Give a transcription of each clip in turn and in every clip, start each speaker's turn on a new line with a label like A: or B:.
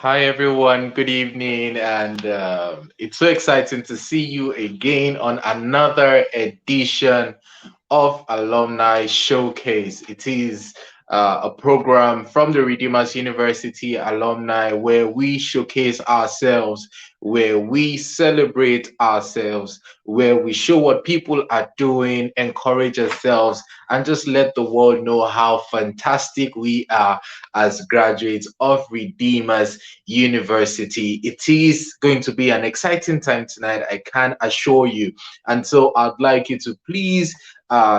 A: Hi everyone, good evening, and it's so exciting to see you again on another edition of Alumni Showcase. It is a program from the Redeemers University Alumni where we showcase ourselves, where we celebrate ourselves, where we show what people are doing, encourage ourselves, and just let the world know how fantastic we are as graduates of Redeemers University. It is going to be an exciting time tonight, I can assure you. And so I'd like you to please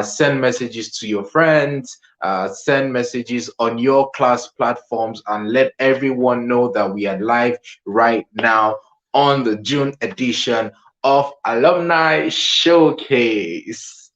A: send messages to your friends, send messages on your class platforms, and let everyone know that we are live right now on the June edition of Alumni Showcase.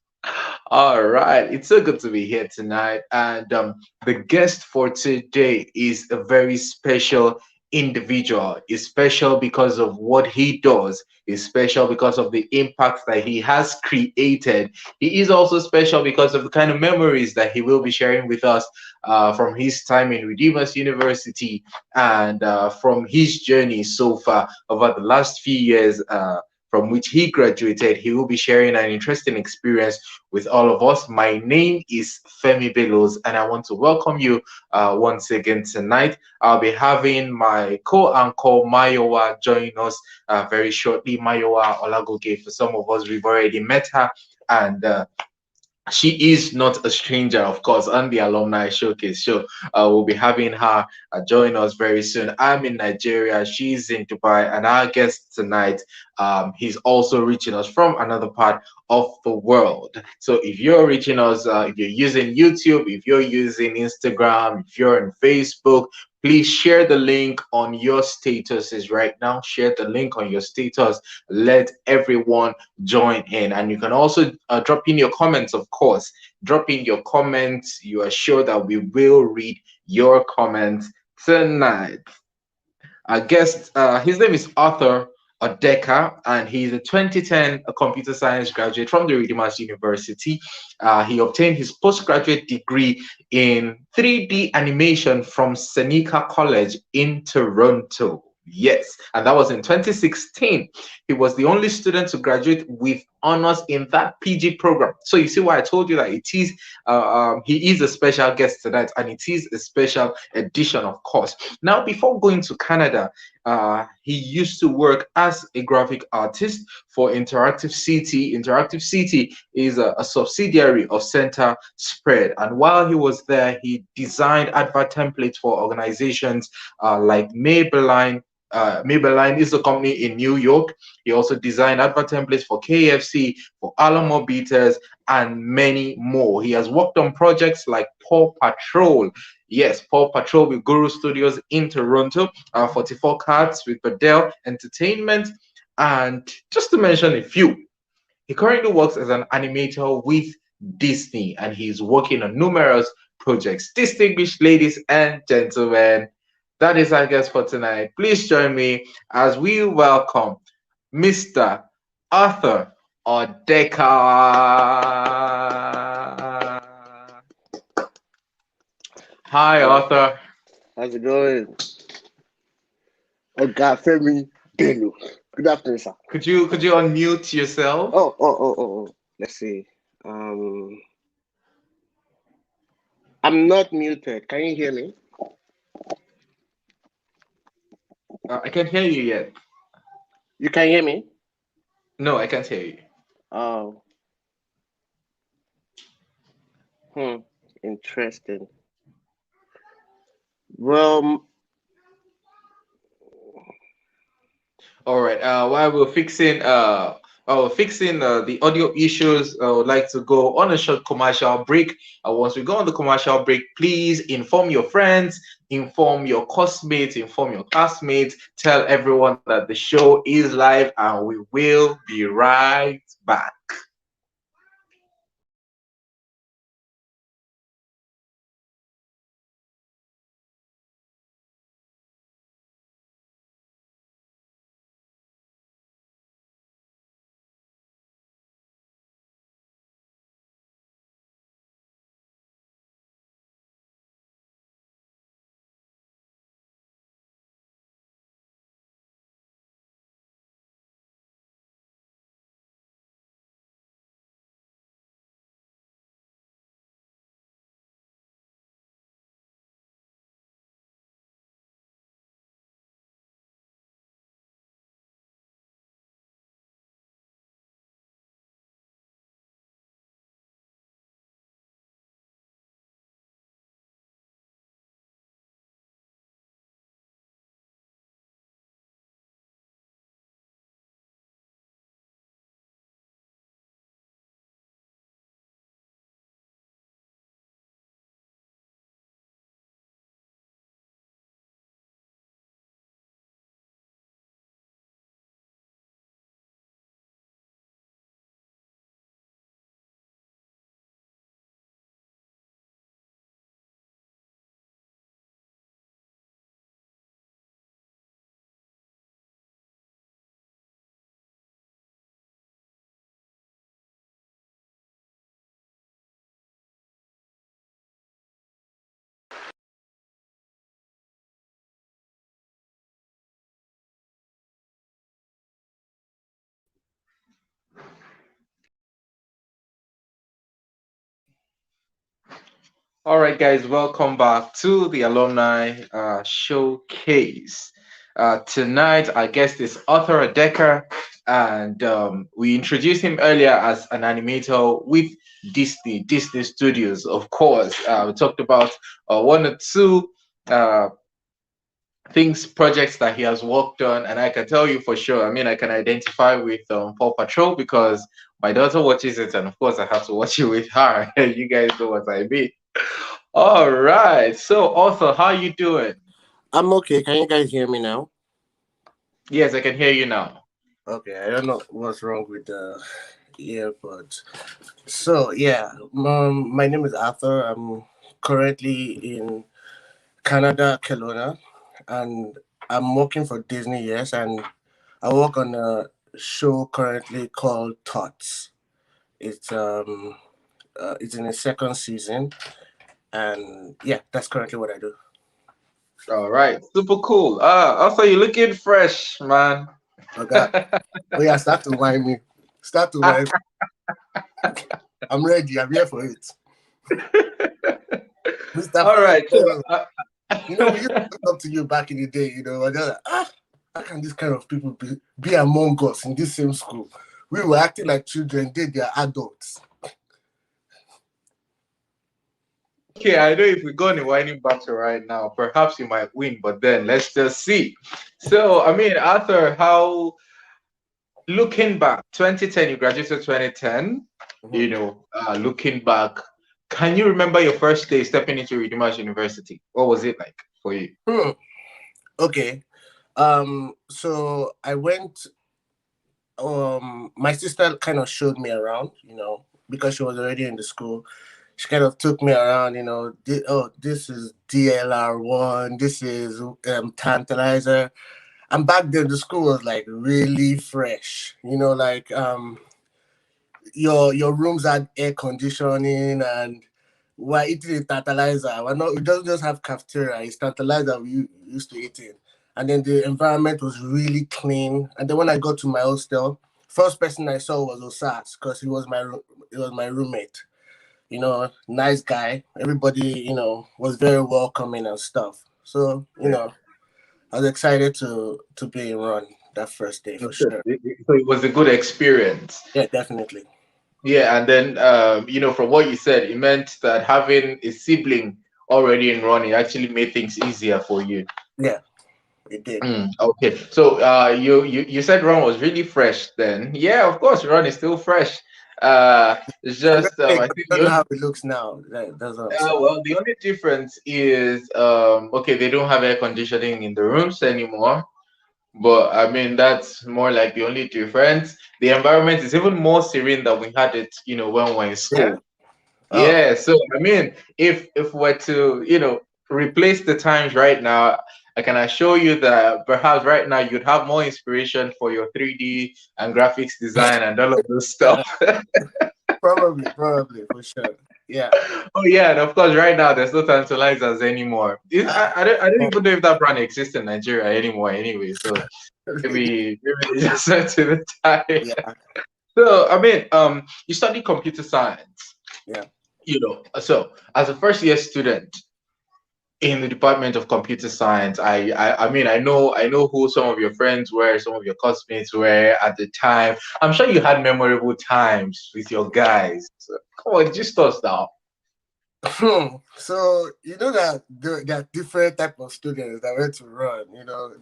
A: All right, it's so good to be here tonight. And the guest for today is a very special individual. Is special because of what he does, is special because of the impact that he has created. He is also special because of the kind of memories that he will be sharing with us from his time in Redeemers University and from his journey so far over the last few years. From which he graduated, he will be sharing an interesting experience with all of us. My name is Femi Belos, and I want to welcome you once again tonight. I'll be having my co-anchor Mayowa join us very shortly. Mayowa Olagoge, for some of us, we've already met her, and she is not a stranger, of course, on the Alumni Showcase show. We'll be having her join us very soon. I'm in Nigeria, she's in Dubai, and our guest tonight, he's also reaching us from another part of the world. So if you're reaching us, if you're using YouTube, if you're using Instagram, if you're on Facebook, please share the link on your statuses right now. Share the link on your status. Let everyone join in, and you can also drop in your comments, of course. Drop in your comments. You are sure that we will read your comments tonight. Our guest, his name is Arthur Odeka, and he's a 2010 computer science graduate from the Redeemers University. He obtained his postgraduate degree in 3D animation from Seneca College in Toronto. Yes, and that was in 2016. He was the only student to graduate with honors in that PG program. So you see why I told you that he is a special guest tonight, and it is a special edition, of course. Now, before going to Canada, he used to work as a graphic artist for Interactive City. Interactive City is a subsidiary of Center Spread. And while he was there, he designed advert templates for organizations like Maybelline. Maybelline is a company in New York. He also designed advert templates for KFC, for Alamo Beaters, and many more. He has worked on projects like Paw Patrol. Yes, Paw Patrol with Guru Studios in Toronto, 44 Cards with Bedell Entertainment, and just to mention a few. He currently works as an animator with Disney, and he's working on numerous projects. Distinguished ladies and gentlemen, that is our guest for tonight. Please join me as we welcome Mr. Arthur Odeka. Hi,
B: Hello,
A: Arthur.
B: how's it going? Oga Femi Bello. Good afternoon, sir.
A: Could you unmute yourself?
B: Let's see. Um, I'm not muted. Can you hear me?
A: I can't hear you yet.
B: You can hear me?
A: No, I can't hear you.
B: Oh, hmm. Interesting. Well,
A: All right. While we're fixing the audio issues, I would like to go on a short commercial break. Once we go on the commercial break, please inform your friends, inform your classmates, inform your classmates, tell everyone that the show is live, and we will be right back. All right, guys, welcome back to the Alumni Showcase. Tonight, our guest is Arthur Odeka, and we introduced him earlier as an animator with Disney Studios, of course. We talked about one or two uh, things, projects that he has worked on, and I can tell you for sure. I mean, I can identify with Paw Patrol because my daughter watches it, and of course, I have to watch it with her. You guys know what I mean. All right. So, Arthur, how you doing?
B: I'm okay. Can you guys hear me now?
A: Yes, I can hear you now.
B: Okay, I don't know what's wrong with the earbuds. So yeah, my name is Arthur. I'm currently in Canada, Kelowna, and I'm working for Disney. Yes, and I work on a show currently called Tots. It's in its second season, and yeah, that's currently what I do.
A: All right. Super cool. Arthur, you looking fresh, man.
B: Okay. Oh yeah, start to whine me. Start to whine. I'm ready. I'm here for it. Mr.
A: All
B: Fine.
A: right. So,
B: We used to look up to you back in the day, we're just like, how can these kind of people be among us in this same school? We were acting like children, they are adults.
A: okay, I know if we go on a whining battle right now, perhaps you might win, but then let's just see. So, I mean, Arthur, how looking back, 2010, you graduated 2010,
B: Mhm.
A: looking back, can you remember your first day stepping into Redeemers University? What was it like for you?
B: Hmm. Okay. So I went, my sister kind of showed me around, because she was already in the school. She kind of took me around, this is DLR1, this is Tantalizer. And back then the school was like really fresh, like your rooms had air conditioning, and we're eating in tantalizer. We don't just have cafeteria, it's tantalizer we used to eat in. And then the environment was really clean. And then when I got to my hostel, first person I saw was Osas, because he was my roommate. Nice guy. Everybody, was very welcoming and stuff. So, I was excited to be in Run that first day for
A: Okay.
B: sure.
A: So it was a good experience.
B: Yeah, definitely.
A: Yeah, and then from what you said, it meant that having a sibling already in running actually made things easier for you.
B: Yeah, it did.
A: Okay, so you said Ron was really fresh then. Yeah, of course, Ron is still fresh. It's
B: I'm just
A: just
B: saying,
A: I
B: I
A: think
B: don't know how it looks now. That's what I'm saying.
A: well, the only difference is okay, they don't have air conditioning in the rooms anymore. But I mean, that's more like the only difference. The environment is even more serene than we had it, when we were in
B: Yeah.
A: school.
B: Oh,
A: Yeah, so I mean, if we're to, replace the times right now, I can assure you that perhaps right now you'd have more inspiration for your 3D and graphics design and all of those stuff.
B: probably for sure. Yeah.
A: Oh yeah, and of course, right now there's no tantalizers anymore.
B: Ah,
A: I don't even know if that brand exists in Nigeria anymore. Anyway, so maybe they just went to the time.
B: yeah.
A: So I mean, you study computer science.
B: Yeah.
A: So as a first year student in the Department of Computer Science, I mean, I know who some of your friends were, some of your classmates were at the time. I'm sure you had memorable times with your guys. So, come on, just us now.
B: So that there are different type of students that went to Run.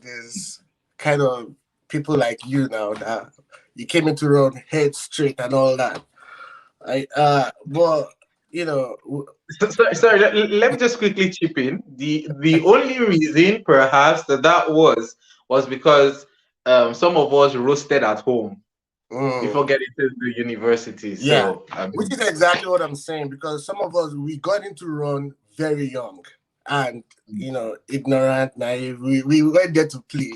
B: There's kind of people like you now that you came into Run head straight and all that. But
A: Sorry, let me just quickly chip in. The only reason perhaps that was because some of us roasted at home before
B: mm,
A: getting to the university.
B: yeah,
A: So I
B: which
A: mean,
B: is exactly what I'm saying, because some of us we got into Run very young and ignorant, naive. We went there to play,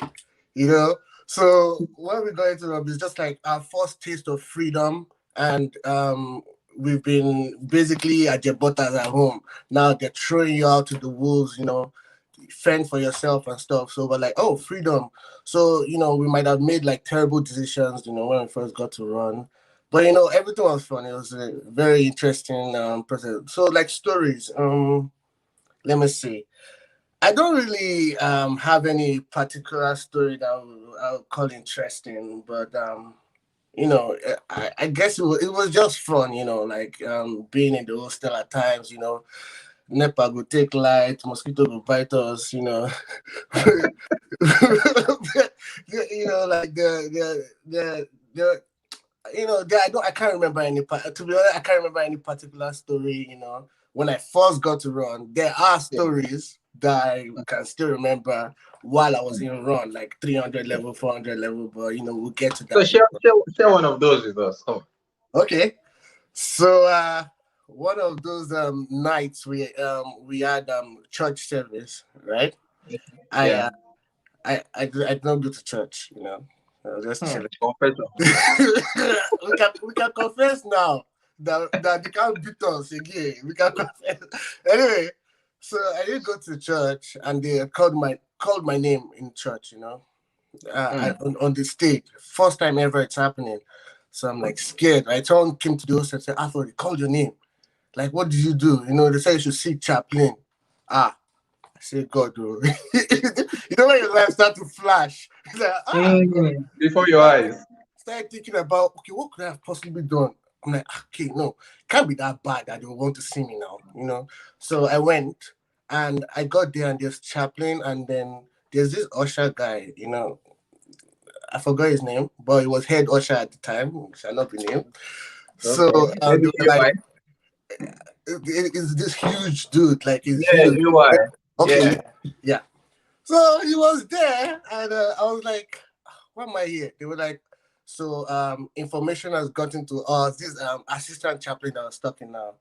B: you know. So when we got into Run, it's just like our first taste of freedom, and we've been basically at your butters at home. Now they're throwing you out to the wolves, fend for yourself and stuff. So we're like, oh, freedom. So we might have made like terrible decisions, when we first got to Run. But everything was fun. It was a very interesting process. So like stories. Let me see. I don't really have any particular story that I'll call interesting, but I guess it was just fun, like being in the hostel at times, NEPA would take light, mosquito would bite us, like the I can't remember to be honest, I can't remember any particular story, when I first got to run. There are
A: Yeah.
B: stories that I can still remember while I was in run, like 300 level, 400 level, but we'll get to
A: So
B: that
A: share,
B: later.
A: share, share one of those with us. Come
B: Okay. So one of those nights we had church service, right?
A: on.
B: I
A: Yeah.
B: uh, I did not go to church, I was just chilling.
A: Confession.
B: we can confess now that they can't beat us again. We can confess. Anyway, so I didn't go to church, and they called my name in church.
A: Mm.
B: On the stage, first time ever it's happening. So I'm like scared. Right, someone came to the host and said, "I thought they called your name. Like, what did you do? They said you should see chaplain." Ah, I say, God, oh. When your life start to flash, it's like, God.
A: Before your eyes.
B: Started thinking about, okay, what could I have possibly done? I'm like, okay, no, can't be that bad that they will want to see me now. So I went and I got there, and there's chaplain, and then there's this usher guy. I forgot his name, but he was head usher at the time, shall not be named. So
A: Okay.
B: they
A: Maybe
B: were
A: EY.
B: like, it's this huge dude, like he's
A: Yeah,
B: huge.
A: EY.
B: Okay,
A: Yeah.
B: yeah, yeah. So he was there, and I was like, "Why am I here?" They were like, "So information has gotten to us. This assistant chaplain that was talking now.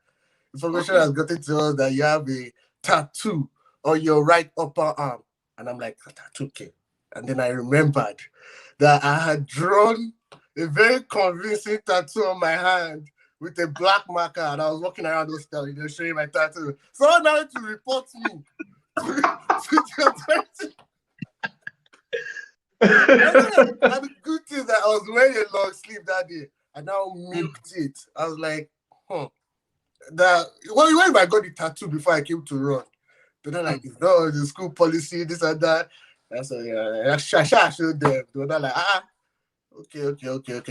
B: Information
A: Okay.
B: has gotten to us that you have a tattoo on your right upper arm." And I'm like, "A tattoo, okay?" And then I remembered that I had drawn a very convincing tattoo on my hand with a black marker, and I was walking around those style, showing my tattoo. So now to report me to the authorities. And the good thing is that I was wearing a long sleeve that day. I now milked it. I was like, what if I got the tattoo before I came to run? They're like, no, the school policy, this and that. That's so yeah. I showed them. They were not like, okay, you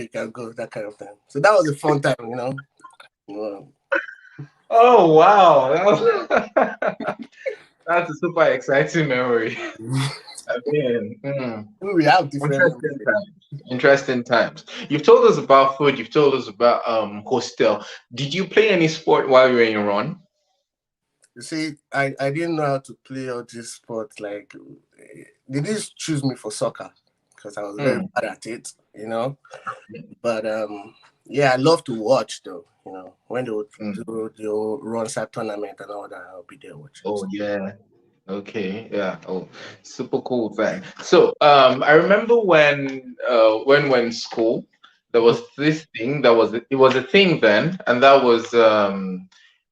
B: can go, that kind of thing. So that was a fun time. Um,
A: Oh wow. That's a super exciting memory. I mean,
B: we have different
A: interesting
B: memories.
A: times. Interesting times. You've told us about food. You've told us about hostel. Did you play any sport while you were in run?
B: You see, I didn't know how to play all these sports. Like, they didn't choose me for soccer because I was very
A: Mm.
B: bad at it. But yeah, I love to watch though. When
A: Mm.
B: they'll run that tournament and all that, I'll be there watching.
A: Oh yeah. Okay. Yeah. Oh, super cool thing. So I remember when we're in school, there was this thing that was it was a thing then, and that was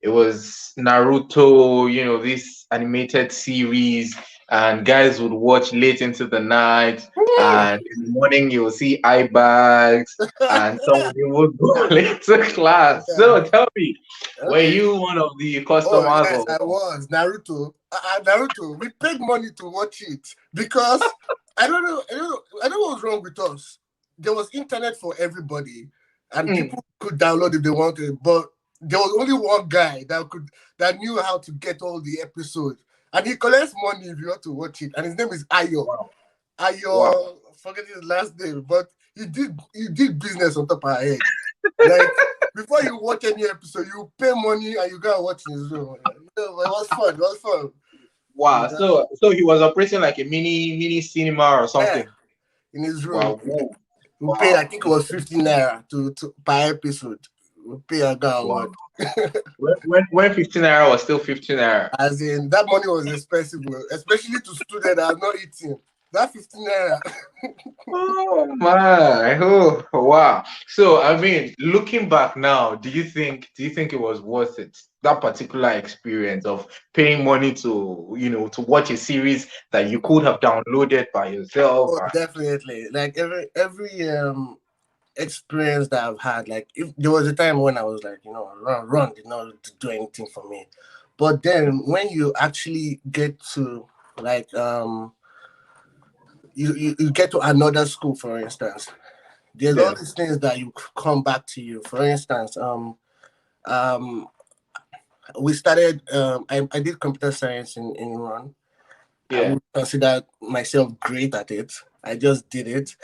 A: it was Naruto. This animated series, and guys would watch late into the night, and in the morning you will see eye bags, and some of you would go late to class.
B: Yeah.
A: So tell me, were
B: Okay.
A: you one of the
B: Oh
A: customers
B: yes,
A: of?
B: I was Naruto. Naruto. We paid money to watch it because I don't know what was wrong with us. There was internet for everybody, and
A: Mm.
B: people could download if they wanted. But there was only one guy that knew how to get all the episodes, and he collects money if you want to watch it. And his name is Ayo.
A: Wow. Wow.
B: Ayo, forget his last name, but he did business on top of our head. Like, before you watch any episode, you pay money and you go and watch in his room. It was fun. It was fun.
A: Wow.
B: You know?
A: So he was operating like a mini cinema or
B: Yeah,
A: something.
B: in his room.
A: Wow. Whoa.
B: We pay, I
A: Wow.
B: think it was 15 naira to per episode. We pay and go and
A: Wow.
B: watch.
A: When 15 naira was still 15 naira.
B: As in, that money was expensive, especially to students that are not eating. That 15 naira.
A: Oh my. Oh wow. So I mean, looking back now, do you think it was worth it? That particular experience of paying money to watch a series that you could have downloaded by yourself.
B: Oh, definitely. Like every experience that I've had. Like, if there was a time when I was like, run did not do anything for me. But then when you actually get to like you get to another school, for instance, there's all
A: Yeah.
B: these things that you come back to you. For instance, um we started I did computer science in Iran. I
A: Yeah.
B: would consider myself great at it. I just did it.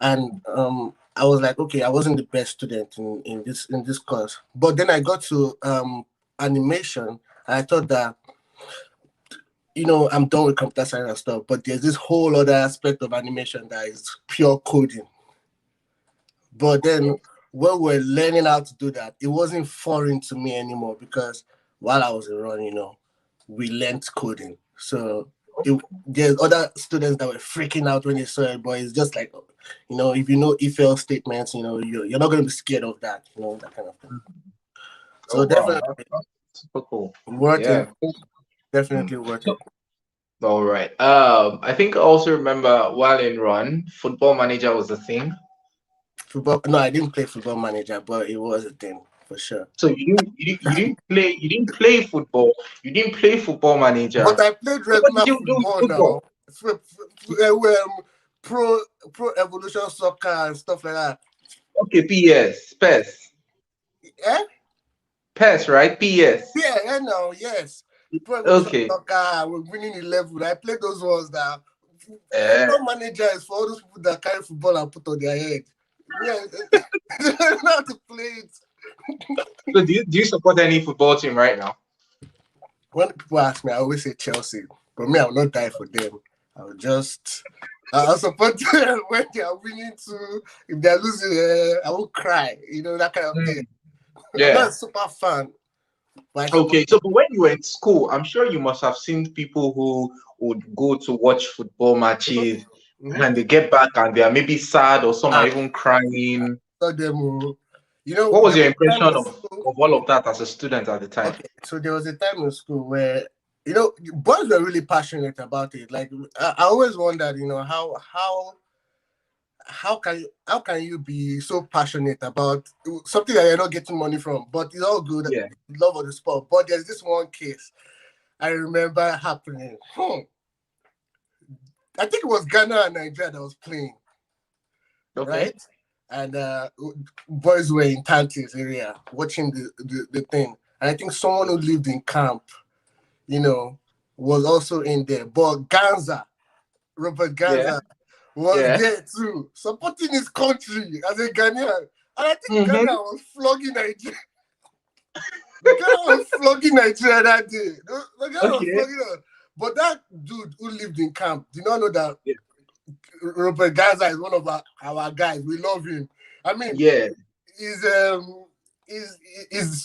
B: And I was like, okay, I wasn't the best student in this course. But then I got to animation, and I thought that, I'm done with computer science and stuff, but there's this whole other aspect of animation that is pure coding. But then when we're learning how to do that, it wasn't foreign to me anymore because while I was in run, we learned coding. So there's other students that were freaking out when they saw it, but it's just like, if you know if else statements, you're not going to be scared of that, that kind of thing.
A: Oh
B: So
A: wow,
B: definitely
A: that's super cool.
B: worth it.
A: Yeah. Cool. Mm.
B: Definitely worth
A: So,
B: it.
A: all right. I think I also remember while in run, Football Manager was a thing.
B: Football. No, I didn't play football manager, but it was a thing for sure.
A: So you didn't play football. You didn't play Football
B: But
A: Manager.
B: I played
A: So what did
B: regular
A: you do with
B: football now.
A: football?
B: Pro pro evolution soccer and stuff like that.
A: Okay, PS, PES,
B: Eh?
A: PES, right? PS.
B: Yeah, no, yes. Pro evolution
A: Okay.
B: soccer, we're winning 11. I played those ones now.
A: Uh,
B: Football manager is for all those people that carry football and put on their head. Yeah, they don't know how to play it.
A: so do you support any football team right now?
B: When people ask me, I always say Chelsea. But me, I will not die for them. I'll just I'll support them when they are winning too. If they're losing, I won't cry. That kind of thing.
A: Mm,
B: I'm not
A: yeah.
B: a super fan, but I support
A: Okay. So but when you were in school, I'm sure you must have seen people who would go to watch football
B: them.
A: matches
B: Mhm.
A: and they get back and they are maybe sad or some are
B: Ah,
A: even crying.
B: saw them.
A: What was
B: There
A: your
B: was a time
A: impression
B: in
A: of
B: school.
A: all of that as a student at the time?
B: Okay, so there was a time in school where boys were really passionate about it. Like I always wondered, how can you be so passionate about something that you're not getting money from, but it's all good,
A: Yeah.
B: love of the sport. But there's this one case I remember happening. I think it was Ghana and Nigeria that was playing,
A: Okay.
B: right? And boys were in Tantis area watching the thing. And I think someone who lived in camp, you know, was also in there. But Robert
A: Yeah.
B: Ganza was
A: Yeah.
B: there too, supporting his country as a Ghanaian. And I think Ghana
A: Mm-hmm.
B: was flogging Nigeria. Ghana was flogging Nigeria that day. The Ghana was
A: Okay.
B: flogging us. But that dude who lived in camp did not know that
A: Yeah.
B: Robert Gaza is one of our guys. We love him. I mean,
A: Yeah.
B: his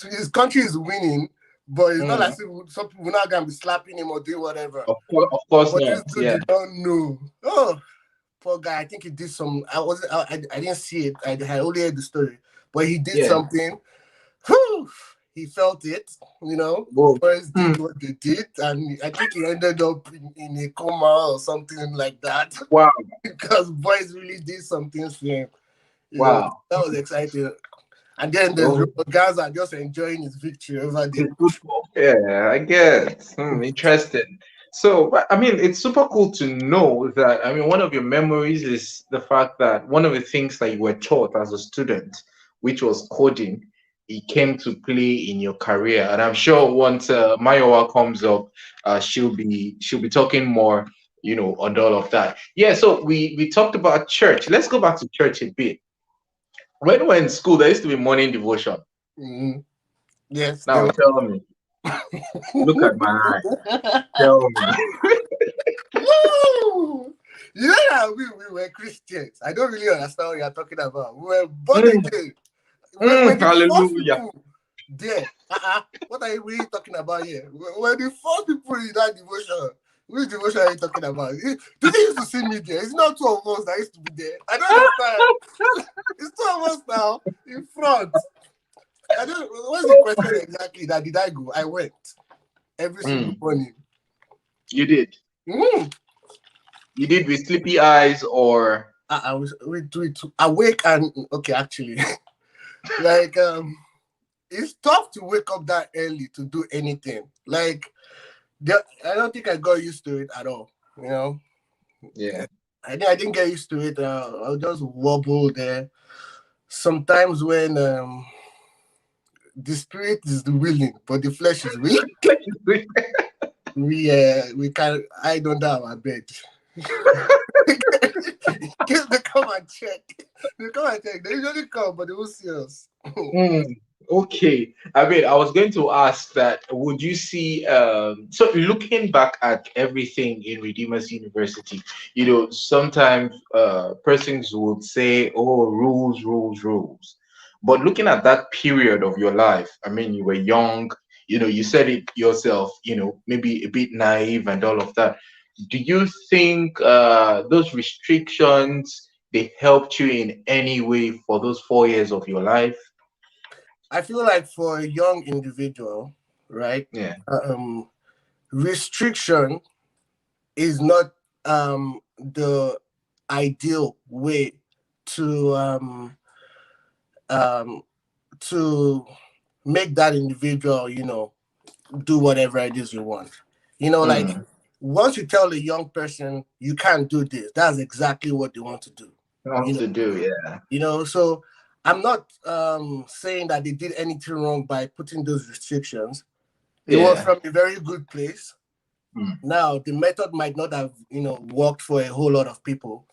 B: his country is winning, but it's not like
A: Mm.
B: some people not gonna be slapping him or doing whatever.
A: Of course
B: But this
A: not.
B: dude
A: Yeah.
B: did not know. Oh, poor guy. I think he did some. I didn't see it. I only heard the story, but he did
A: Yeah.
B: something. Whew, he felt it.
A: Whoa.
B: Boys did
A: Hmm.
B: what they did, and I think he ended up in a coma or something like that
A: Wow.
B: because boys really did something for him.
A: Wow.
B: That was exciting. And then there's
A: Oh,
B: Robert Gaza just enjoying his victory over
A: it's
B: there.
A: football. Yeah, I guess. Interesting. So, but, I mean, it's super cool to know that. I mean, one of your memories is the fact that one of the things that you were taught as a student, which was coding, it came to play in your career. And I'm sure once Mayowa comes up, she'll be talking more, on all of that. Yeah. So we talked about church. Let's go back to church a bit. When we were in school, there used to be morning devotion.
B: Mm-hmm. Yes, they
A: Now
B: were.
A: tell me, look at my eye. Tell me.
B: Woo! You know that we were Christians. I don't really understand what you're talking about. We were born
A: Mm,
B: again. When the first
A: hallelujah.
B: people there, what are you really talking about here? When the first people in that devotion, which devotion are you talking about? Do they used to see me there? It's not two of us that used to be there. I don't understand. It's two of us now in front. I don't. What's the question exactly? That did I go? I went every single
A: Mm,
B: morning.
A: you did.
B: Mm.
A: You did with sleepy eyes or
B: I was we awake and okay, actually, like it's tough to wake up that early to do anything. Like I don't think I got used to it at all. You know,
A: Yeah.
B: I didn't get used to it. I'll just wobble there. Sometimes when the spirit is willing, but the flesh is weak, we can hide under our bed. Kids they come and check. They come and check. They usually come, but they won't see us.
A: Mm, okay. I mean, I was going to ask that would you see so looking back at everything in Redeemers University, sometimes persons would say, oh, rules, rules, rules. But looking at that period of your life, I mean, you were young, you said it yourself, maybe a bit naive and all of that. Do you think those restrictions they helped you in any way for those 4 years of your life?
B: I feel like for a young individual, right?
A: Yeah.
B: Um, restriction is not the ideal way to um, to make that individual, do whatever it is you want. Like
A: Mm.
B: once you tell a young person you can't do this, that's exactly what they want to do. You
A: Wants
B: know,
A: to do, yeah.
B: so I'm not saying that they did anything wrong by putting those restrictions. It was
A: Yeah.
B: from a very good place.
A: Mm.
B: Now the method might not have worked for a whole lot of people,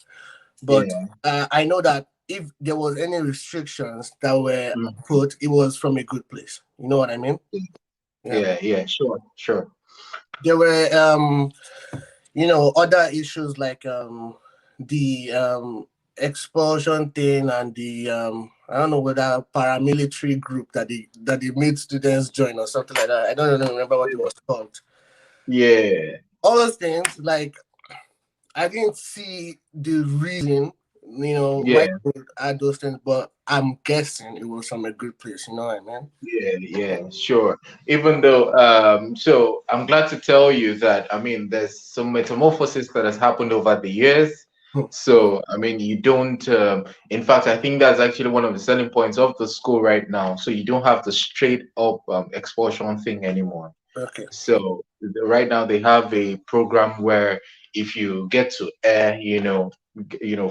B: but
A: Yeah.
B: I know that if there was any restrictions that were
A: Mm.
B: put, it was from a good place. You know what I mean? Yeah.
A: Yeah, yeah, sure, sure.
B: There were other issues like the expulsion thing and the I don't know whether paramilitary group that they made students join or something like that. I don't really remember what it was called.
A: Yeah.
B: All those things, like I didn't see the reason, why
A: Yeah.
B: they would add those things, but I'm guessing it was from a good place. You know what I mean?
A: Yeah, yeah, sure. Even though, so I'm glad to tell you that, I mean, there's some metamorphosis that has happened over the years.
B: Hmm.
A: So, I mean, you don't, in fact, I think that's actually one of the selling points of the school right now. So you don't have the straight up expulsion thing anymore.
B: Okay.
A: So right now they have a program where if you get to air,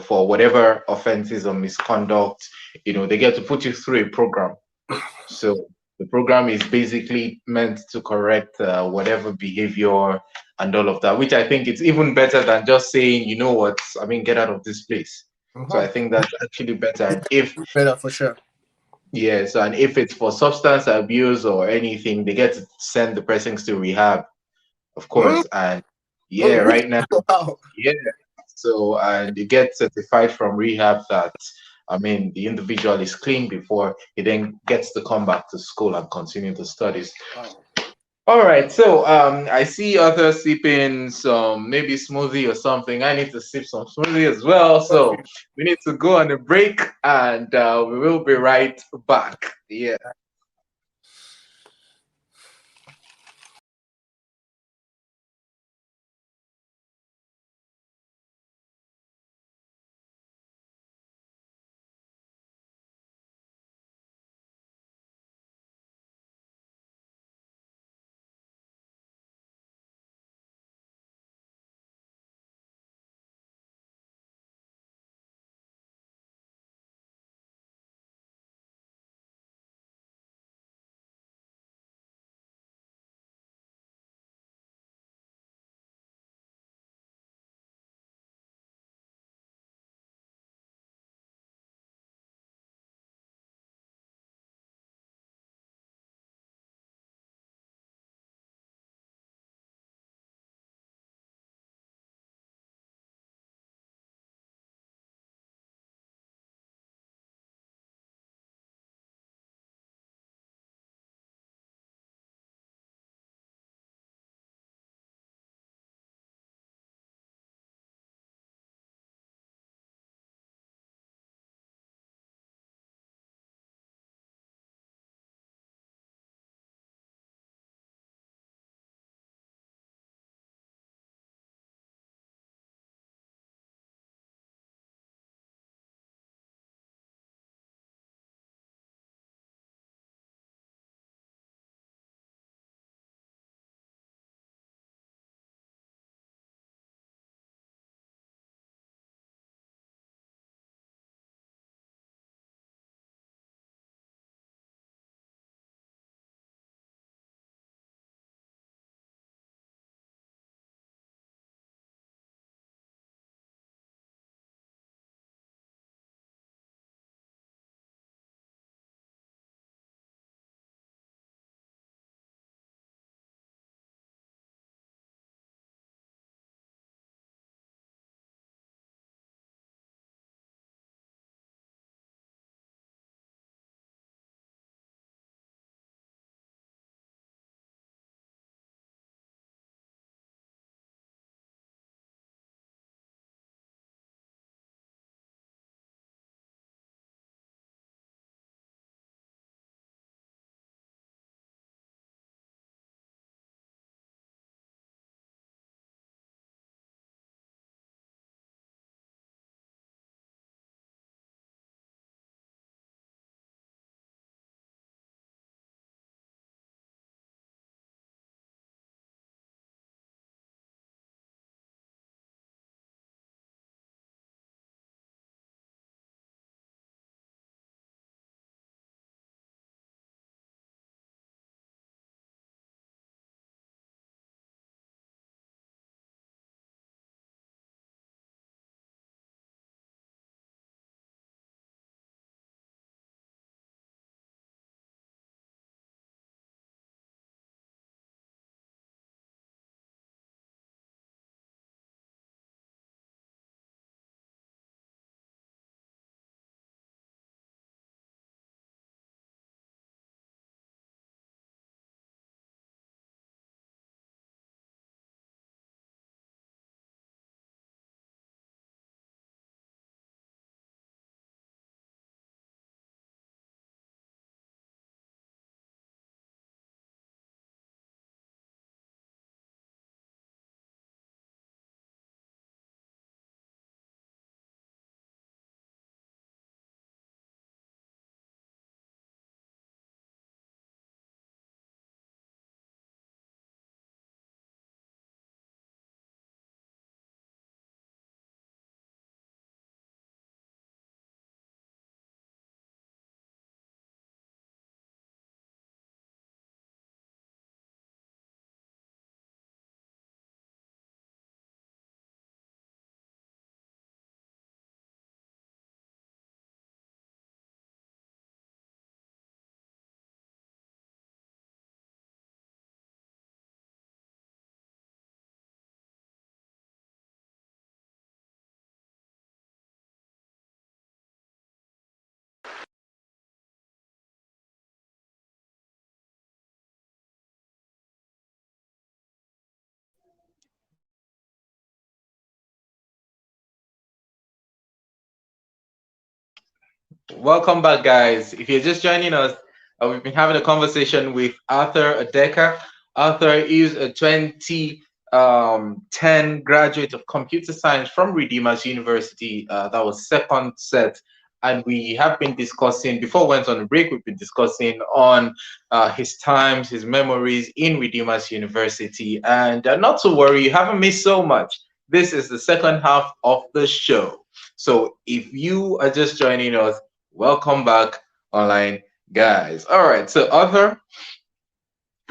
A: for whatever offenses or misconduct, they get to put you through a program. So the program is basically meant to correct whatever behavior and all of that, which I think it's even better than just saying, you know what, I mean, get out of this place. So I
B: Mm-hmm.
A: think that's actually better. And if
B: Better for sure.
A: yes, and if it's for substance abuse or anything, they get to send the persons to rehab, of
B: Mm.
A: course. And
B: Oh,
A: yeah,
B: really?
A: right now,
B: Wow.
A: yeah. So and you get certified from rehab that I mean the individual is clean before he then gets to come back to school and continue the studies.
B: Wow.
A: All right, so I see others sipping some maybe smoothie or something. I need to sip some smoothie as well. So
B: Okay.
A: we need to go on a break and we will be right back. Yeah. Welcome back, guys. If you're just joining us, we've been having a conversation with Arthur Odeka. Arthur is a 2010 graduate of computer science from Redeemers University. That was second set. And we have been discussing, before we went on the break, we've been discussing on his times, his memories in Redeemers University. And not to worry, you haven't missed so much. This is the second half of the show. So if you are just joining us, welcome back, online guys. All right, so Arthur,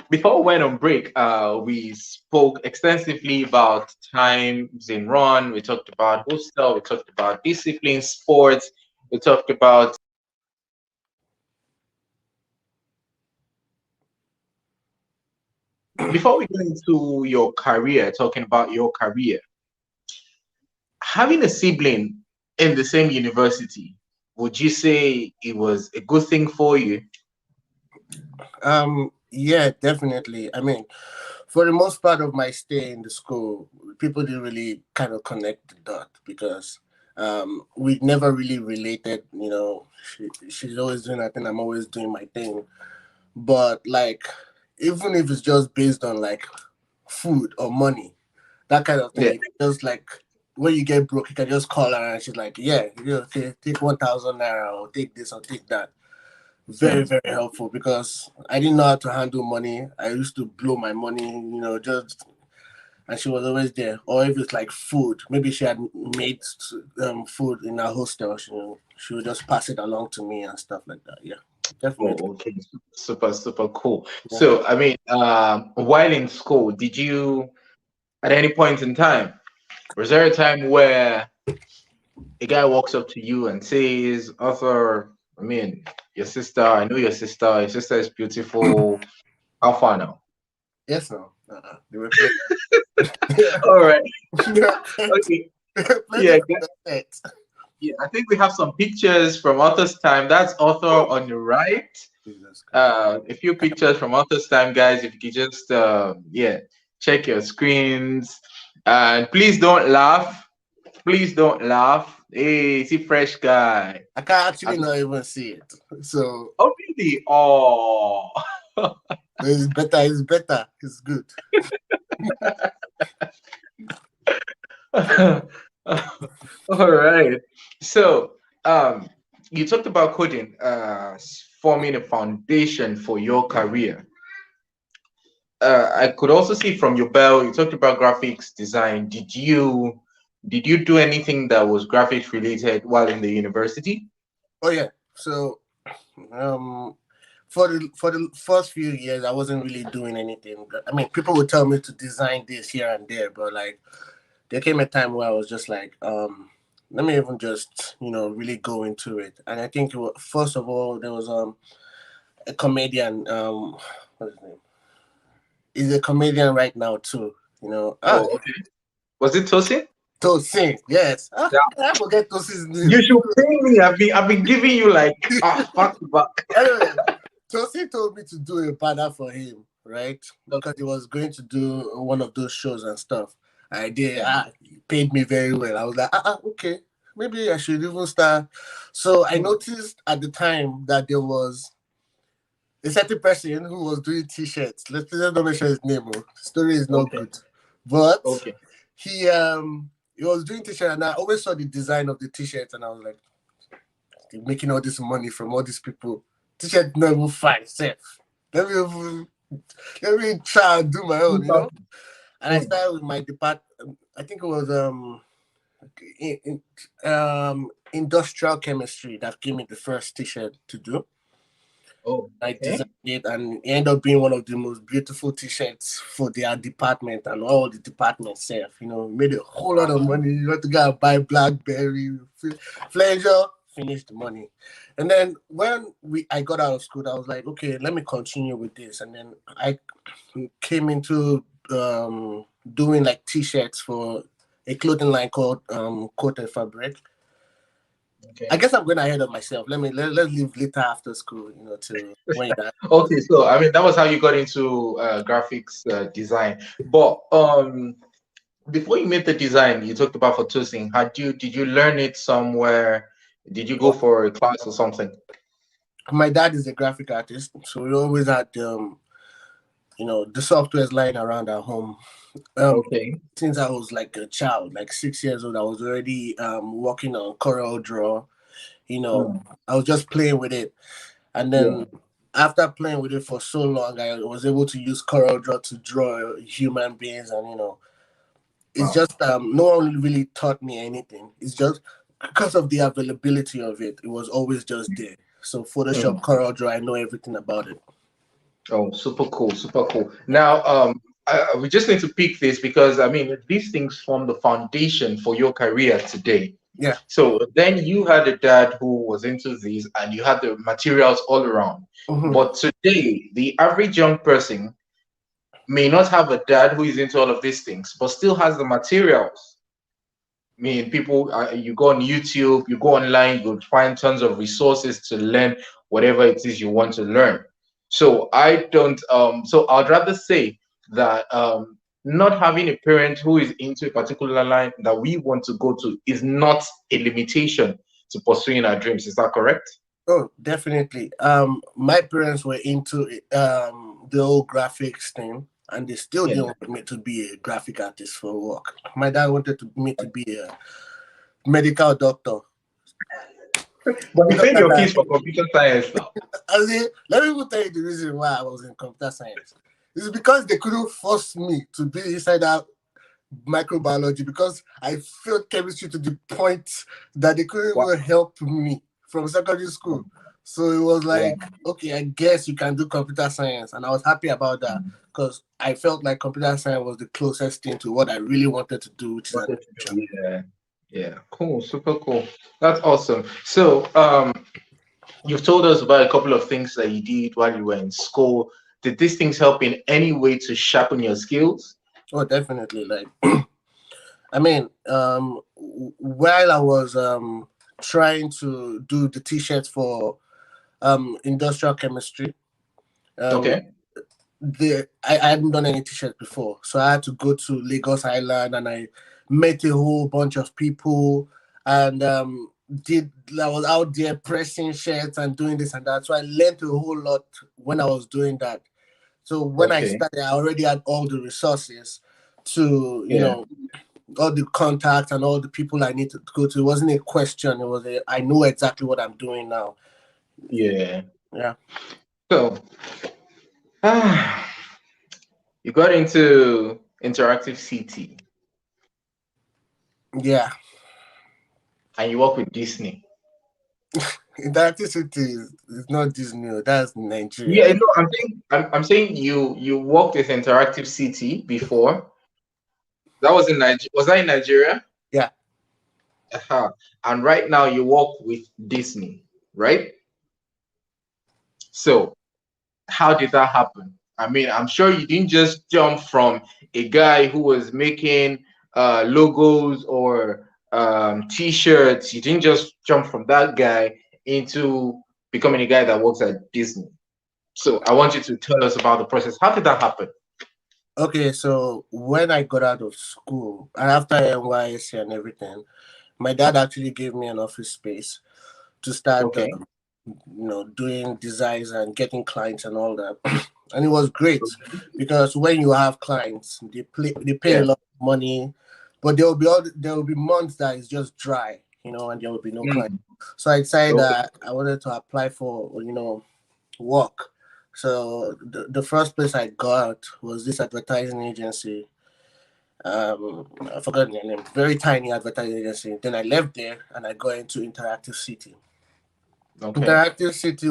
A: before we went on break, we spoke extensively about times in run. We talked about hostel. We talked about discipline, sports. We talked about before we go into your career, talking about your career, having a sibling in the same university, would you say it was a good thing for you?
B: Yeah, definitely. I mean, for the most part of my stay in the school, people didn't really kind of connect the dot because we never really related. She's always doing her thing, I'm always doing my thing. But like, even if it's just based on like food or money, that kind of thing,
A: Yeah.
B: you can just like when you get broke, you can just call her and she's like, yeah, okay, take 1,000 naira or take this or take that. Very,
A: Hmm.
B: very helpful because I didn't know how to handle money. I used to blow my money, just and she was always there. Or if it's like food, maybe she had made food in her hostel, she would just pass it along to me and stuff like that. Yeah, definitely.
A: Oh, okay. Super, super cool.
B: Yeah.
A: So, I mean, while in school, did you, at any point in time, was there a time where a guy walks up to you and says, Arthur, I mean, your sister, I know your sister is beautiful. How far now?
B: Yes, no. They were plenty.
A: All right.
B: There were plenty.
A: Okay.
B: There were plenty
A: Yeah,
B: from the set.
A: yeah. I think we have some pictures from Arthur's time. That's Arthur
B: Oh,
A: on the right.
B: Jesus Christ.
A: A few pictures from Arthur's time, guys. If you could just, yeah, check your screens. And please don't laugh. Please don't laugh. Hey, see fresh guy.
B: I can't actually
A: I'm-
B: not even see it. So
A: Oh, really? Oh.
B: it's better. It's better. It's good.
A: All right. So, you talked about coding, forming a foundation for your career. I could also see from your bell, you talked about graphics design. Did you do anything that was graphics related while in the university?
B: Oh yeah. So um for the first few years I wasn't really doing anything. I mean people would tell me to design this here and there, but like there came a time where I was just like, let me even just, really go into it. And I think first of all there was a comedian, what's his name? He's a comedian right now too.
A: Oh, okay. Was it Tosin?
B: Tosin, yes.
A: Yeah.
B: I forget Tosin's name.
A: You should pay me. I've been giving you like back to back.
B: Anyway, Tosin told me to do a banner for him, right? Because he was going to do one of those shows and stuff. I did. He paid me very well. I was like, okay, maybe I should even start. So I noticed at the time that there was a certain person who was doing t-shirts. Let's not mention his name. The story is not
A: Okay.
B: good, but
A: Okay.
B: he was doing t-shirt, and I always saw the design of the t-shirts, and I was like, they're making all this money from all these people. T-shirt not even fine, safe. Let me even, let me try and do my own, And I started with my department. I think it was industrial chemistry that gave me the first t-shirt to do.
A: Oh,
B: I
A: okay.
B: designed it, and it ended up being one of the most beautiful t-shirts for their department and all the departments self. Made a whole lot of money. You got to go and buy BlackBerry, Flanger, finish the money. And then when I got out of school, I was like, okay, let me continue with this. And then I came into doing like t-shirts for a clothing line called Coated Fabric. I
A: Okay.
B: guess I'm going ahead of myself. Let's leave later after school, to when that.
A: Okay, so I mean that was how you got into graphics design. But before you made the design, you talked about photoing. Did you learn it somewhere? Did you go for a class or something?
B: My dad is a graphic artist, so we always had the softwares lying around our home. Um,
A: Okay.
B: since I was like a child, like 6 years old, I was already working on Corel Draw.
A: Mm,
B: I was just playing with it, and
A: yeah.
B: then after playing with it for so long, I was able to use Corel Draw to draw human beings, and it's
A: Wow.
B: just no one really taught me anything. It's just because of the availability of it. It was always just there. So Photoshop,
A: Mm.
B: Corel Draw, I know everything about it.
A: Oh, super cool, super cool. Now, we just need to pick this because I mean, these things form the foundation for your career today.
B: Yeah.
A: So then you had a dad who was into these, and you had the materials all around.
B: Hmm.
A: But today, the average young person may not have a dad who is into all of these things, but still has the materials. I mean, people, you go on YouTube, you go online, you'll find tons of resources to learn whatever it is you want to learn. So I don't, so I'd rather say that not having a parent who is into a particular line that we want to go to is not a limitation to pursuing our dreams. Is that correct?
B: Oh, definitely. My parents were into the whole graphics thing, and they still
A: Yeah.
B: didn't want me to be a graphic artist for work. My dad wanted me to be a medical doctor.
A: But you
B: Because
A: paid your
B: that,
A: fees for computer science now.
B: I mean, let me even tell you the reason why I was in computer science. It's because they couldn't force me to be inside that microbiology because I failed chemistry to the point that they couldn't
A: Wow.
B: even help me from secondary school. So it was
A: Wow.
B: like, okay, I guess you can do computer science. And I was happy about that because I felt like computer science was the closest thing to what I really wanted to do, which is an
A: Wanted to
B: adventure.
A: do, yeah. Yeah. Cool. Super cool. That's awesome. So, you've told us about a couple of things that you did while you were in school. Did these things help in any way to sharpen your skills?
B: Oh, definitely. Like, I mean, while I was trying to do the t-shirts for industrial chemistry, um,
A: Okay.
B: I hadn't done any t-shirts before, so I had to go to Lagos Island and I met a whole bunch of people and did I was out there pressing shirts and doing this and that. So I learned a whole lot when I was doing that. So when I
A: Okay.
B: started, I already had all the resources to
A: Yeah.
B: all the contacts and all the people I need to go to. It wasn't a question. It was I know exactly what I'm doing now.
A: Yeah.
B: Yeah.
A: So, you got into interactive CT
B: Yeah.
A: and you work with Disney.
B: Interactive City is not Disney. That's Nigeria.
A: Yeah, no, I'm saying you worked with interactive CT before. That was in Nigeria. Was that in Nigeria?
B: Yeah.
A: Uh-huh. And right now you work with Disney, right? So how did that happen? I mean, I'm sure you didn't just jump from a guy who was making logos or t-shirts. You didn't just jump from that guy into becoming a guy that works at Disney. So I want you to tell us about the process. How did that happen?
B: Okay, so when I got out of school and after NYSC and everything, my dad actually gave me an office space to start,
A: Okay.
B: doing designs and getting clients and all that. And it was great because when you have clients, they pay a
A: Yeah.
B: lot of money, but there will be months that is just dry, and there will be no client.
A: Mm.
B: So I decided
A: Okay.
B: that I wanted to apply for, work. So the first place I got was this advertising agency. I forgot their name. Very tiny advertising agency. Then I left there and I got into Interactive City.
A: Okay.
B: Interactive City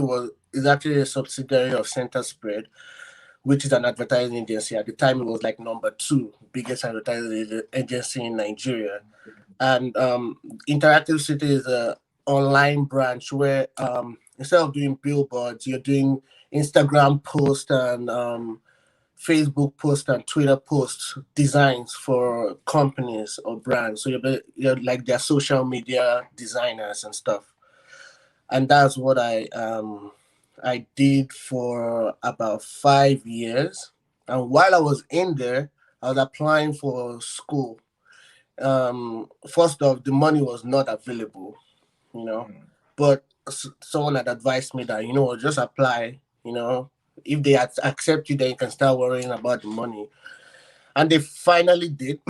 B: is actually a subsidiary of Center Spread, which is an advertising agency. At the time, it was like number two biggest advertising agency in Nigeria. And Interactive City is a online branch where instead of doing billboards, you're doing Instagram posts and Facebook posts and Twitter posts designs for companies or brands. So you're like their social media designers and stuff. And that's what I did for about 5 years. And while I was in there, I was applying for school. First off, the money was not available. you know. But someone had advised me that, just apply, if they accept you, then you can start worrying about the money. And they finally did.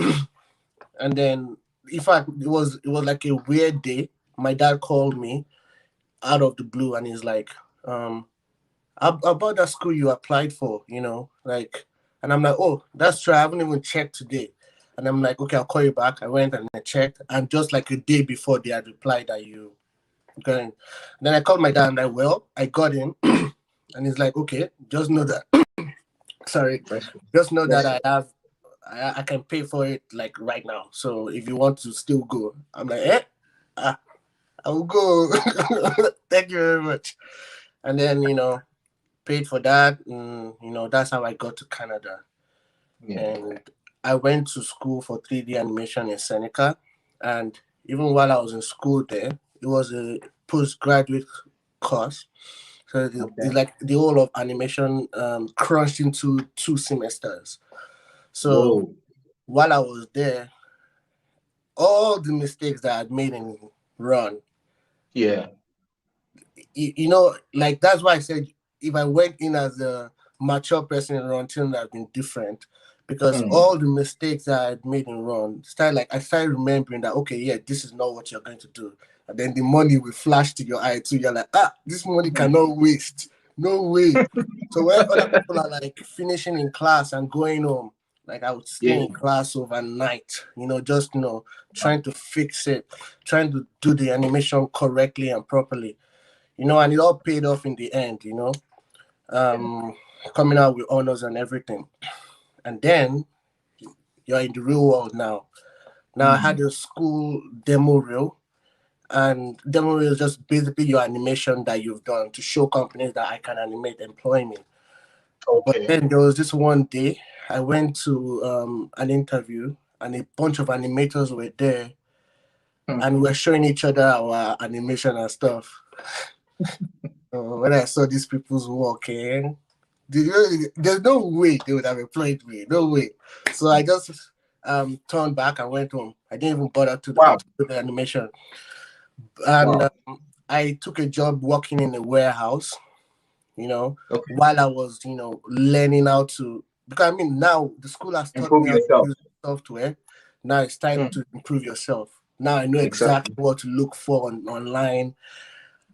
B: And then, in fact, it was like a weird day. My dad called me out of the blue, and he's like, about that school you applied for, like, and I'm like, oh, that's true. I haven't even checked today. And I'm like, okay, I'll call you back. I went and I checked, and just like a day before, they had replied that you got in. Then I called my dad. I'm like, well, I got in, and he's like, okay, just know that. Sorry, just know that I can pay for it like right now. So if you want to still go, I'm like, I will go. Thank you very much. And then paid for that, and that's how I got to Canada.
A: Yeah.
B: And I went to school for 3D animation in Seneca, and even while I was in school there, it was a postgraduate course. So it's
A: Okay.
B: like the whole of animation crunched into 2 semesters. So
A: Whoa.
B: while I was there, all the mistakes that I had made in run,
A: Yeah.
B: like that's why I said if I went in as a mature person in run, things would have been different. Because
A: Mm.
B: all the mistakes that I had made in run, I started remembering that okay, yeah, this is not what you're going to do. And then the money will flash to your eye too. You're like, this money cannot waste. No way. So when other people are like finishing in class and going home, like I would stay
A: Yeah.
B: in class overnight, just trying to fix it, trying to do the animation correctly and properly, and it all paid off in the end, um, coming out with honors and everything. And then you're in the real world now. Now I had
A: Mm.
B: a school demo reel, and demo reel is just basically your animation that you've done to show companies that I can animate, employ me. But
A: Okay.
B: then there was this one day I went to an interview, and a bunch of animators were there,
A: Mm.
B: and we were showing each other our animation and stuff. When I saw these people's work, there's no way they would have employed me. No way. So I just turned back and went home. I didn't even bother to
A: Wow.
B: do the animation. And
A: Wow.
B: I took a job working in a warehouse,
A: Okay.
B: while I was, learning how to. Because I mean, now the school has taught
A: Improve
B: me how to
A: yourself.
B: use software. Now it's time
A: Mm.
B: to improve yourself. Now I know exactly
A: Exactly.
B: what to look for online.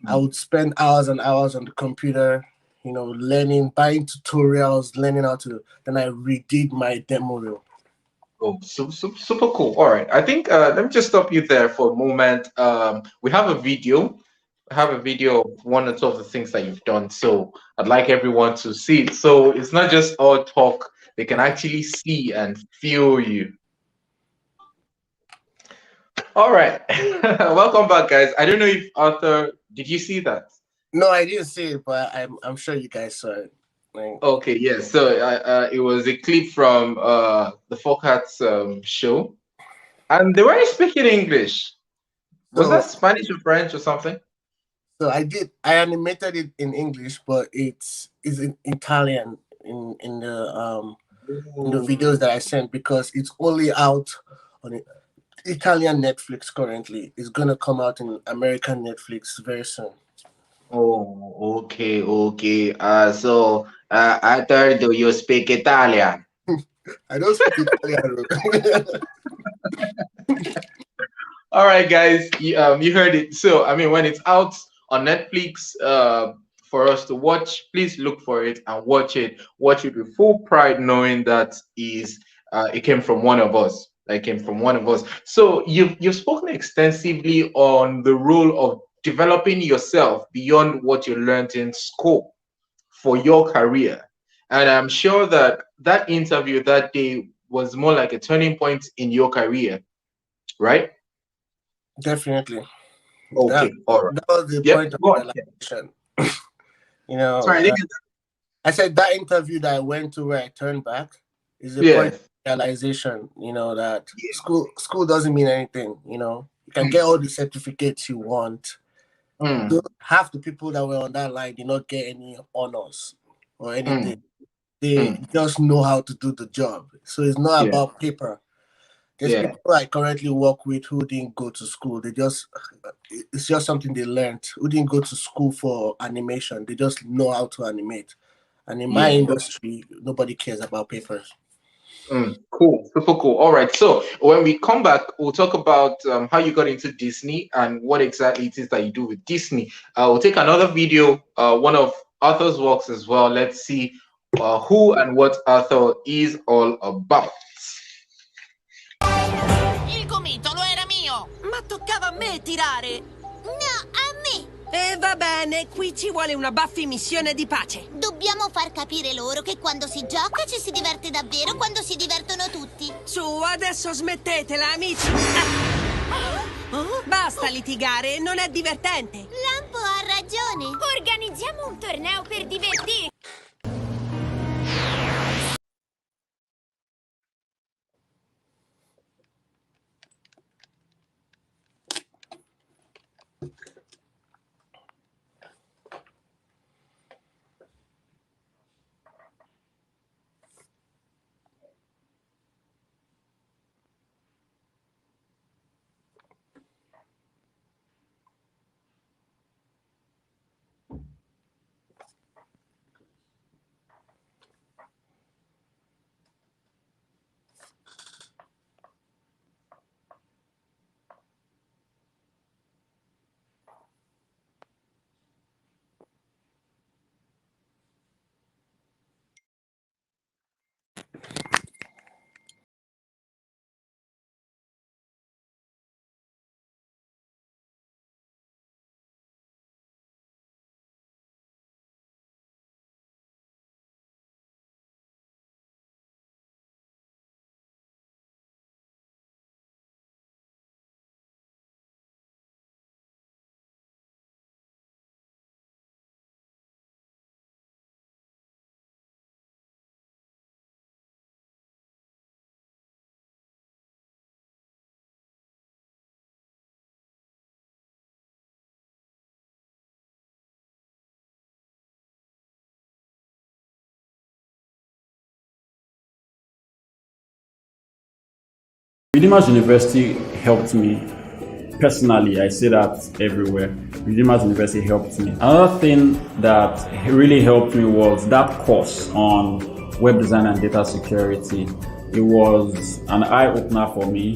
B: I
A: Mm.
B: would spend hours and hours on the computer, learning, buying tutorials, learning how to. Then I redid my demo reel.
A: Oh, super cool. All right. I think let me just stop you there for a moment. We have a video. I have a video of one or two of the things that you've done. So I'd like everyone to see it. So it's not just all talk. They can actually see and feel you. All right. Welcome back, guys. I don't know if Arthur, did you see that?
B: No, I didn't see it, but I'm sure you guys saw it. Like,
A: Okay, yes. So it was a clip from the Forecats show, and they weren't speaking English. Was that
B: so
A: Spanish or French or something?
B: I animated it in English, but it's in Italian in the
A: Ooh.
B: videos that I sent, because it's only out on Italian Netflix currently. It's gonna come out in American Netflix very soon.
A: Oh, okay, okay. Arthur, do you speak Italian?
B: I don't speak Italian.
A: All right, guys, you heard it. So, I mean, when it's out on Netflix, for us to watch, please look for it and watch it. Watch it with full pride, knowing that it came from one of us. It came from one of us. So, you've spoken extensively on the role of developing yourself beyond what you learned in school for your career, and I'm sure that that interview that day was more like a turning point in your career, right?
B: Definitely. That
A: Okay, all right.
B: that was the
A: Yep,
B: point of
A: go on. Yeah.
B: realization. You know,
A: Sorry, I
B: uh,
A: didn't get
B: I said that interview that I went to where I turned back is the
A: that.
B: point
A: Yeah.
B: of realization. That
A: Yeah.
B: school doesn't mean anything. You can get all the certificates you want.
A: Mm,
B: So half the people that were on that line did not get any honors or anything.
A: mm,
B: They
A: mm.
B: just know how to do the job. So it's not
A: Yeah.
B: about paper. There's people I currently work with who didn't go to school. It's just something they learned. Who didn't go to school for animation. They just know how to animate. And in my industry, nobody cares about papers.
A: Cool, super cool. All right, so when we come back, we'll talk about how you got into Disney and what exactly it is that you do with Disney. We'll take another video, one of Arthur's works as well. Let's see who and what Arthur is all about.
C: Il gomitolo era mio!
D: Ma toccava a me tirare!
C: No, a me!
D: E va bene, qui ci vuole una baffi missione di pace.
C: Dobbiamo far capire loro che quando si gioca ci si diverte davvero, quando si divertono tutti.
D: Su, adesso smettetela, amici! Basta litigare, non è divertente.
C: Lampo ha ragione.
E: Organizziamo un torneo per divertirci.
F: Redeemers University helped me personally. I say that everywhere. Redeemers University helped me. Another thing that really helped me was that course on web design and data security. It was an eye-opener for me.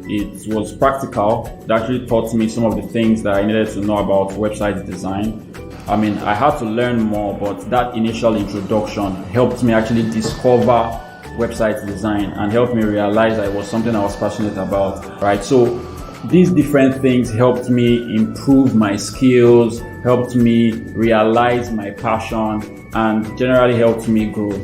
F: It was practical. It actually taught me some of the things that I needed to know about website design. I mean, I had to learn more, but that initial introduction helped me actually discover website design and helped me realize that it was something I was passionate about, right? So these different things helped me improve my skills, helped me realize my passion, and generally helped me grow.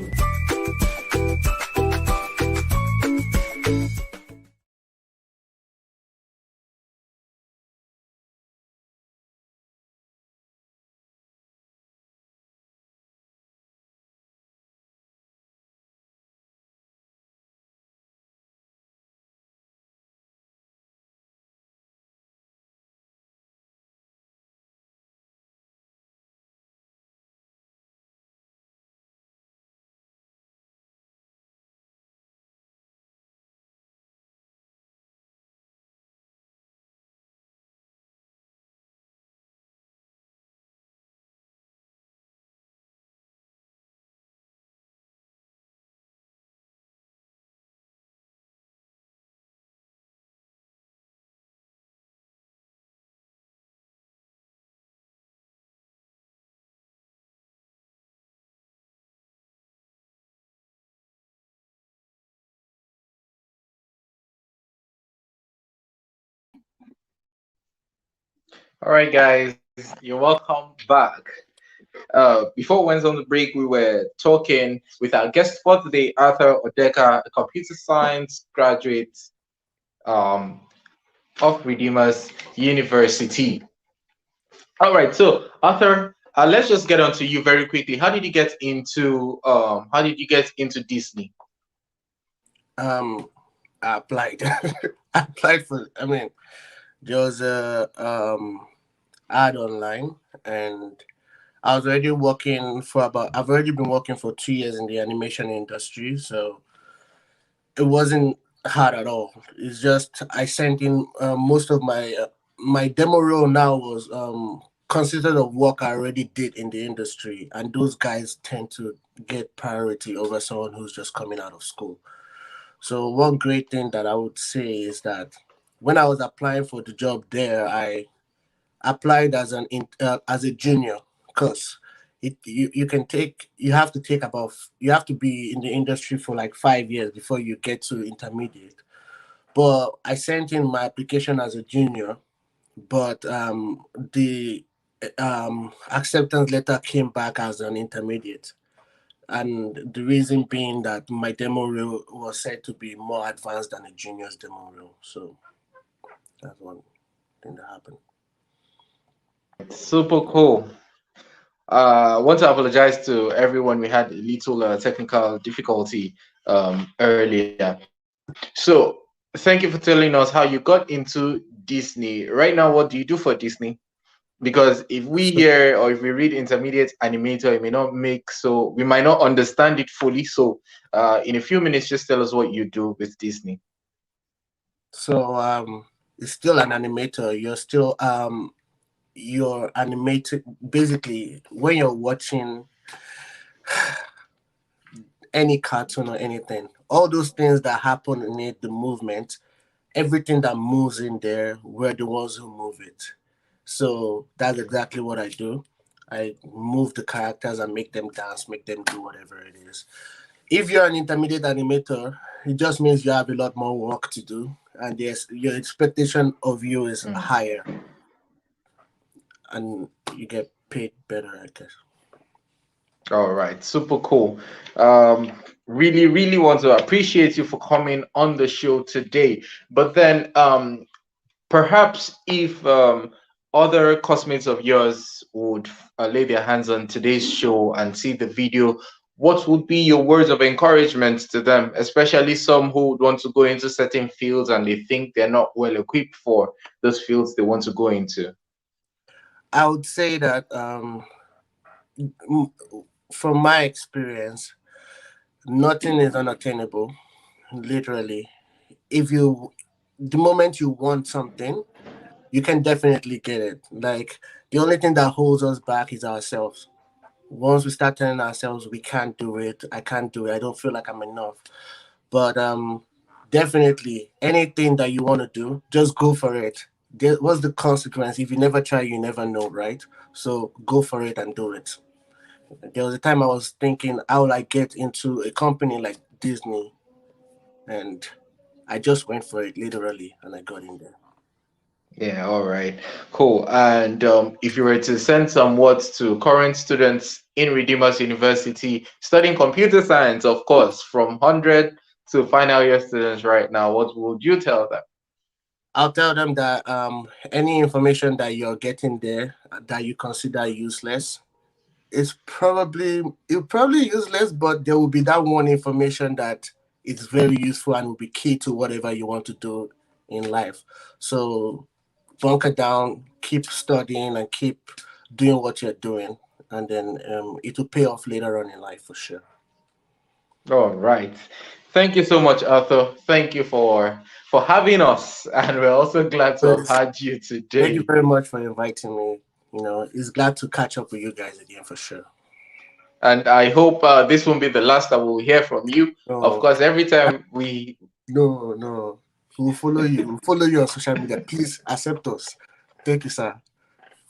A: All right, guys, you're welcome back. Before we went on the break, we were talking with our guest for today, Arthur Odeka, a computer science graduate of Redeemers University. All right, so Arthur, let's just get on to you very quickly. How did you get into Disney?
B: I applied. I applied for. I mean, there was a ad online, and I was already working for about. I've already been working for 2 years in the animation industry, so it wasn't hard at all. It's just I sent in most of my demo role now was consisted of work I already did in the industry, and those guys tend to get priority over someone who's just coming out of school. So one great thing that I would say is that when I was applying for the job there, I applied as as a junior because you can take you have to take about you have to be in the industry for like 5 years before you get to intermediate. But I sent in my application as a junior, but the acceptance letter came back as an intermediate. And the reason being that my demo reel was said to be more advanced than a junior's demo reel. So that's one thing that happened.
A: Super cool. I want to apologize to everyone. We had a little technical difficulty earlier. So, thank you for telling us how you got into Disney. Right now, what do you do for Disney? Because if we
B: So,
A: hear or if we read intermediate animator, it may not make so we might not understand it fully. So, in a few minutes, just tell us what you do with Disney.
B: so it's still an animator. You're animated basically when you're watching any cartoon or anything. All those things that happen in it, the movement, everything that moves in there, we're the ones who move it. So that's exactly what I do. I move the characters and make them dance, make them do whatever it is. If you're an intermediate animator, it just means you have a lot more work to do, and yes, your expectation of you is higher, and you get paid better, I guess.
A: All right, super cool. Um, really want to appreciate you for coming on the show today. But then, perhaps if other classmates of yours would lay their hands on today's show and see the video, what would be your words of encouragement to them, especially some who would want to go into certain fields and they think they're not well equipped for those fields they want to go into?
B: I would say that m- from my experience, nothing is unattainable, literally. If you, the moment you want something, you can definitely get it. Like, the only thing that holds us back is ourselves. Once we start telling ourselves we can't do it, I can't do it, I don't feel like I'm enough. But definitely anything that you want to do, just go for it. What's the consequence? If you never try, you never know, right? So go for it and do it. There was a time I was thinking, how will I get into a company like Disney? And I just went for it literally and I got in there.
A: Yeah, all right, cool. And if you were to send some words to current students in Redeemers University studying computer science, of course, from 100 to final year students right now, what would you tell them?
B: I'll tell them that any information that you're getting there that you consider useless, it's probably useless, but there will be that one information that is very useful and will be key to whatever you want to do in life. So bunker down, keep studying, and keep doing what you're doing, and then it will pay off later on in life for sure.
A: All right. Thank you so much, Arthur. Thank you for having us, and we're also glad to have
B: But
A: had you
B: thank you
A: today.
B: very much for inviting me. It's glad to catch up with you guys again for sure.
A: And I hope this won't be the last that we'll hear from you. Of
B: No,
A: course, every time we
B: no. We'll follow you. We'll follow you on social media. Please accept us. Thank you, sir.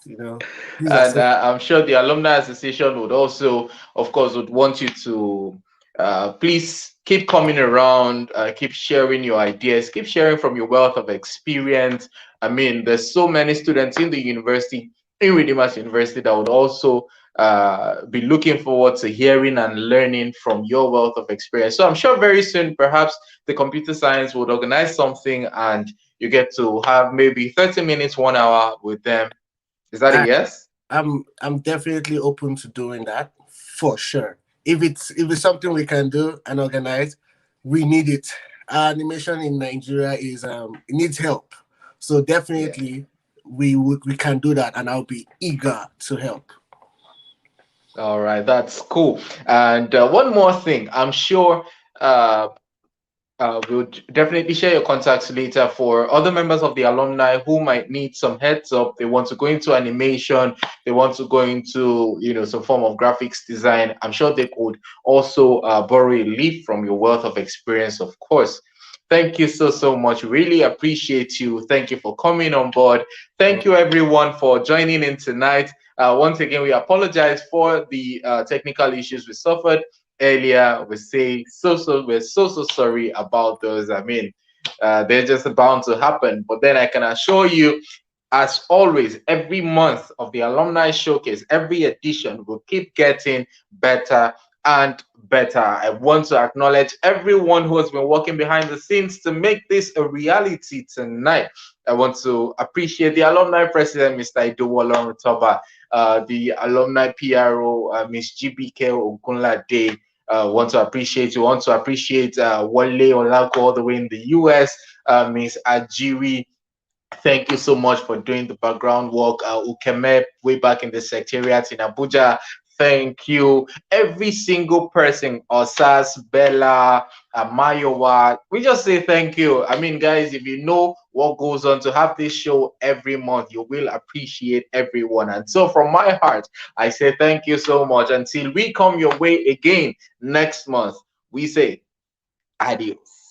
B: Please
A: and
B: accept.
A: I'm sure the alumni association would also, of course, would want you to please keep coming around, keep sharing your ideas, keep sharing from your wealth of experience. I mean, there's so many students in the university, in Redeemers University, that would also be looking forward to hearing and learning from your wealth of experience. So I'm sure very soon, perhaps the computer science would organize something and you get to have maybe 30 minutes, 1 hour with them. Is that a
B: I,
A: yes?
B: I'm definitely open to doing that for sure. If it's something we can do and organize, we need it. Our animation in Nigeria is it needs help. So
A: Yeah.
B: definitely we can do that, and I'll be eager to help.
A: All right, that's cool. And one more thing, I'm sure uh, We'll definitely share your contacts later for other members of the alumni who might need some heads up. They want to go into animation, they want to go into, you know, some form of graphics design. I'm sure they could also borrow a leaf from your wealth of experience, of course. Thank you so much. Really appreciate you. Thank you for coming on board. Thank you everyone for joining in tonight. Once again, we apologize for the technical issues we suffered earlier. We're so sorry about those. I mean, they're just bound to happen. But then I can assure you, as always, every month of the alumni showcase, every edition will keep getting better and better. I want to acknowledge everyone who has been working behind the scenes to make this a reality tonight. I want to appreciate the alumni president, Mr. Idowo Toba, the alumni PRO, Miss GBK Ogunlade. Want to appreciate you. Want to appreciate Wale Olako all the way in the US, Miss Ajiri. Thank you so much for doing the background work. Ukeme, way back in the secretariat in Abuja. Thank you. Every single person, Osas, Bella, Mayowa, we just say thank you. I mean, guys, if you know what goes on to have this show every month, you will appreciate everyone. And so from my heart, I say thank you so much. Until we come your way again next month, we say adios.